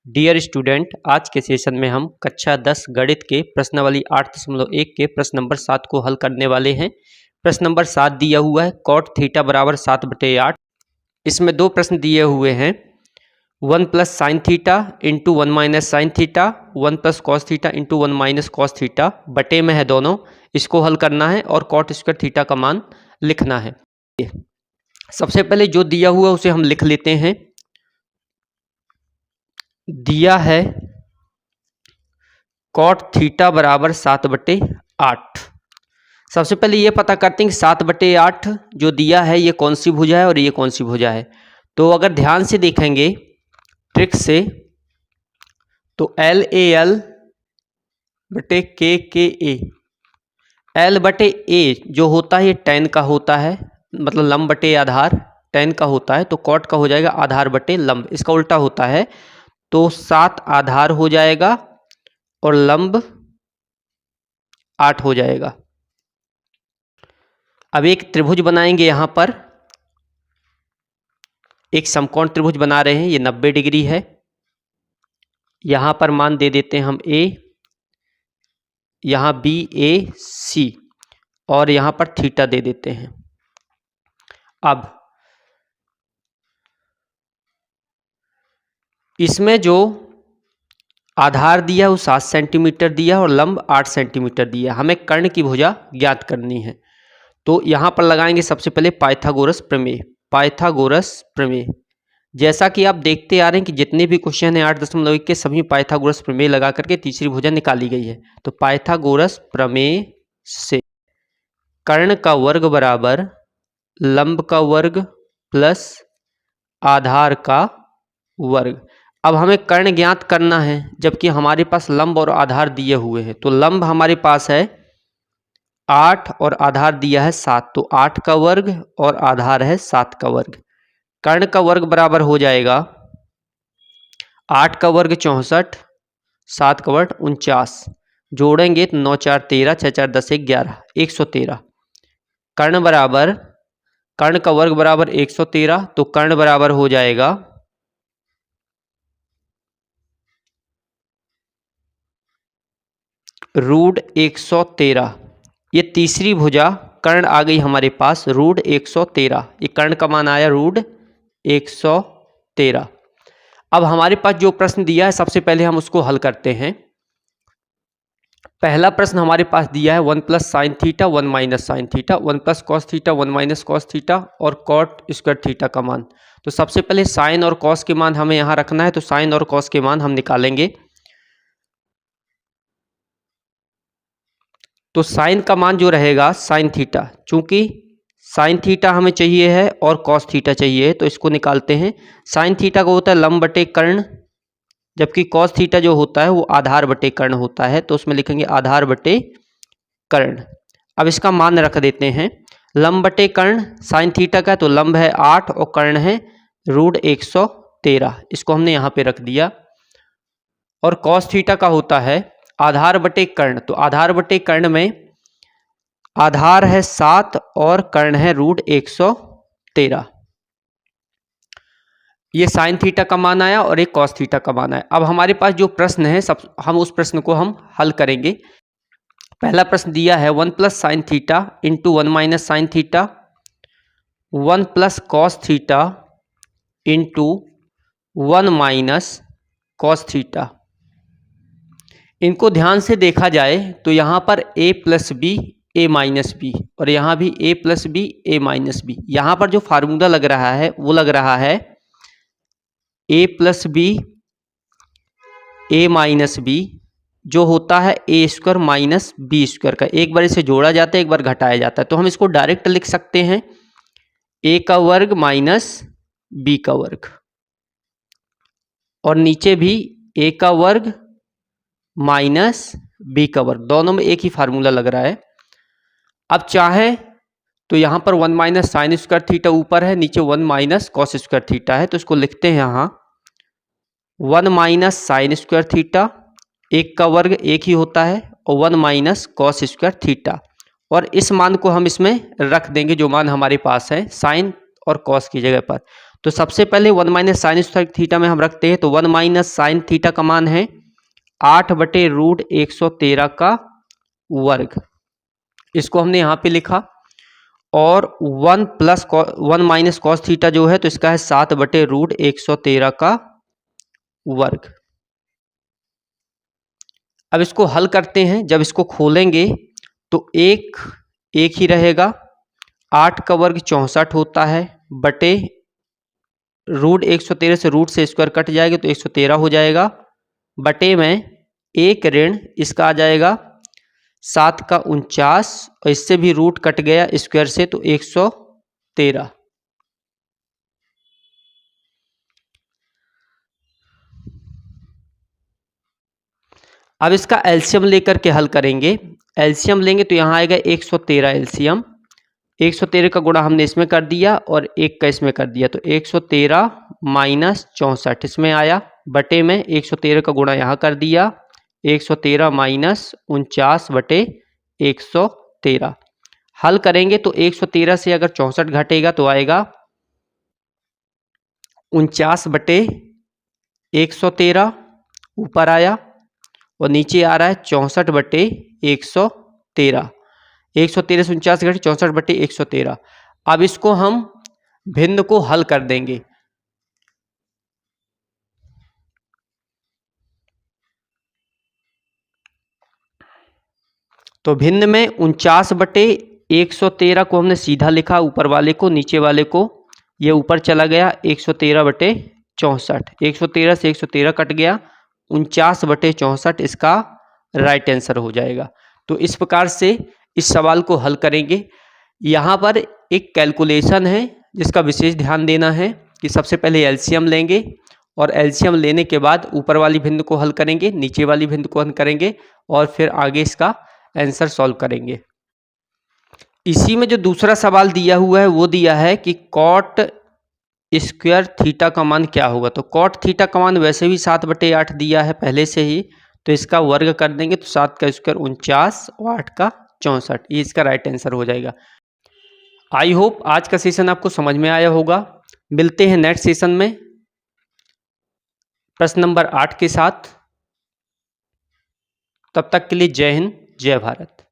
Dear student, आज के session में हम कक्षा 10 गणित के प्रश्नावली 8.1 के प्रश्न नंबर 7 को हल करने वाले हैं। प्रश्न नंबर 7 दिया हुआ है cot थीटा बराबर 7/8। इसमें दो प्रश्न दिए हुए हैं 1 plus sine theta into 1 minus sine theta, 1 plus cos theta into 1 minus cos theta, बटे में है दोनों। इसको हल करना है और cot स्क्वायर थीटा का मान लिखना है। सबसे पहले जो दिया हुआ उसे हम लिख लेते हैं। दिया है cot थीटा बराबर 7/8। सबसे पहले ये पता करते हैं कि 7/8 जो दिया है ये कौन सी भुजा है और ये कौन सी भुजा है। तो अगर ध्यान से देखेंगे ट्रिक से तो LAL बटे KKA, L बटे A जो होता है ये tan का होता है, मतलब लंब बटे आधार tan का होता है, तो cot का हो जाएगा आधार बटे लंब। इसका उल्टा होता है तो 7 आधार हो जाएगा और लंब 8 हो जाएगा। अब एक त्रिभुज बनाएंगे, यहां पर एक समकोण त्रिभुज बना रहे हैं। ये 90 डिग्री है। यहां पर मान दे देते हैं हम A, यहां BAC और यहां पर थीटा दे देते हैं। अब इसमें जो आधार दिया है वो 7 सेंटीमीटर दिया है और लंब 8 सेंटीमीटर दिया है। हमें कर्ण की भुजा ज्ञात करनी है, तो यहाँ पर लगाएंगे सबसे पहले पाइथागोरस प्रमेय। पाइथागोरस प्रमेय जैसा कि आप देखते आ रहे हैं कि जितने भी क्वेश्चन हैं 8.1 के सभी पाइथागोरस प्रमेय लगा करके तीसरी भुजा निकाली गई है। तो पाइथागोरस प्रमेय से कर्ण का वर्ग बराबर लंब का वर्ग प्लस आधार का वर्ग। अब हमें कर्ण ज्ञात करना है, जबकि हमारे पास लंब और आधार दिए हुए हैं। तो लंब हमारे पास है 8 और आधार दिया है 7, तो 8 का वर्ग और आधार है 7 का वर्ग। कर्ण का वर्ग बराबर हो जाएगा 8 का वर्ग 64, 7 का वर्ग 49, जोड़ेंगे तो 9 4 13, 6 4 10 11, 113। कर्ण बराबर कर्ण का वर्ग बराबर 113, तो कर्ण बराबर हो जाएगा रूट 113। ये तीसरी भुजा कर्ण आ गई हमारे पास रूट 113। ये कर्ण का मान आया रूट 113। अब हमारे पास जो प्रश्न दिया है सबसे पहले हम उसको हल करते हैं। पहला प्रश्न हमारे पास दिया है 1 plus sine theta 1 minus sine theta, 1 plus cos theta 1 minus cos theta और cot स्क्वायर थीटा का मान। तो सबसे पहले साइन और कॉस के मान हमें यहाँ रखना है, तो साइन और कॉस के मान हम निकालेंगे। तो साइन का मान जो रहेगा साइन थीटा, चूंकि साइन थीटा हमें चाहिए है और कॉस थीटा चाहिए है, तो इसको निकालते हैं। साइन थीटा को होता है लंब बटे कर्ण, जबकि कॉस थीटा जो होता है वो आधार बटे कर्ण होता है, तो उसमें लिखेंगे आधार बटे कर्ण। अब इसका मान रख देते हैं। लंब बटे कर्ण साइन थीटा का, तो लंब है 8 और कर्ण है रूट 113, इसको हमने यहाँ पे रख दिया। और कॉस थीटा का होता है आधार बटे कर्ण, तो आधार बटे कर्ण में आधार है 7 और कर्ण है रूट 113। ये साइन थीटा का मान आया और एक कॉस थीटा का मान आया। अब हमारे पास जो प्रश्न है सब हम उस प्रश्न को हम हल करेंगे। पहला प्रश्न दिया है 1 plus sine theta into 1 minus sine theta, 1 plus cos theta into 1 minus cos theta. इनको ध्यान से देखा जाए तो यहाँ पर a plus B a minus B और यहाँ भी a plus B a minus B. यहाँ पर जो फार्मूला लग रहा है वो लग रहा है a plus B a minus B, जो होता है a square minus B square का। एक बार इसे जोड़ा जाता है, एक बार घटाया जाता है, तो हम इसको डायरेक्ट लिख सकते हैं a का वर्ग माइनस b का वर्ग, और नीचे भी a का वर्ग माइनस बी का वर्ग। दोनों में एक ही फार्मूला लग रहा है। अब चाहे तो यहाँ पर 1 माइनस साइन स्क्वायर थीटा ऊपर है, नीचे 1 माइनस कॉस स्क्वायर थीटा है, तो इसको लिखते हैं यहाँ 1 माइनस साइन स्क्वायर थीटा, एक का वर्ग एक ही होता है, और 1 माइनस कॉस स्क्वायर थीटा। और इस मान को हम इसमें रख देंगे जो मान हमारे पास है साइन और कॉस की जगह पर। तो सबसे पहले 1 माइनस साइन स्क्वायर थीटा में हम रखते हैं, तो 1 माइनस साइन थीटा का मान है 8/√113 का वर्ग, इसको हमने यहाँ पे लिखा। और 1 माइनस कॉस थीटा जो है तो इसका है 7/√113 का वर्ग। अब इसको हल करते हैं, जब इसको खोलेंगे तो एक ही रहेगा, 8 का वर्ग 64 होता है, बटे √113 से रूट से स्क्वायर कट जाएगा तो 113 हो जाएगा, बटे में एक ऋण इसका आ जाएगा 7 का 49 और इससे भी रूट कट गया स्क्वायर से तो 113। अब इसका एलसीएम लेकर के हल करेंगे। एलसीएम लेंगे तो यहाँ आएगा 113 एलसीएम, 113 का गुणा हमने इसमें कर दिया और 1 का इसमें कर दिया, तो 113 माइनस 64 इसमें आया, बटे में 113 का गुणा यहाँ कर दिया, 113 माइनस 49 बटे 113। हल करेंगे तो 113 से अगर 64 घटेगा तो आएगा 49 बटे 113 ऊपर आया, और नीचे आ रहा है 64 बटे 113। 113 से 49 घटे 64 बटे 113। अब इसको हम भिन्न को हल कर देंगे। तो भिन्न में 49 बटे 113 को हमने सीधा लिखा, ऊपर वाले को, नीचे वाले को ये ऊपर चला गया 113 बटे 64। 113 से 113 कट गया, 49 बटे 64 इसका राइट आंसर हो जाएगा। तो इस प्रकार से इस सवाल को हल करेंगे। यहाँ पर एक कैलकुलेशन है जिसका विशेष ध्यान देना है कि सबसे पहले एलसीएम लेंगे और एलसीएम लेने के बाद ऊपर वाली भिन्न को हल करेंगे, नीचे वाली भिन्न को हल करेंगे और फिर आगे इसका आंसर सॉल्व करेंगे। इसी में जो दूसरा सवाल दिया हुआ है वो दिया है कि कॉट स्क्वायर थीटा का मान क्या होगा। तो कॉट थीटा का मान वैसे भी 7/8 दिया है पहले से ही, तो इसका वर्ग कर देंगे तो 7 का स्क्वायर 49 और 8 का 64, ये इसका राइट आंसर हो जाएगा। आई होप आज का सेशन आपको समझ में आया होगा। मिलते हैं नेक्स्ट सेशन में प्रश्न नंबर 8 के साथ। तब तक के लिए जय हिंद, जय भारत।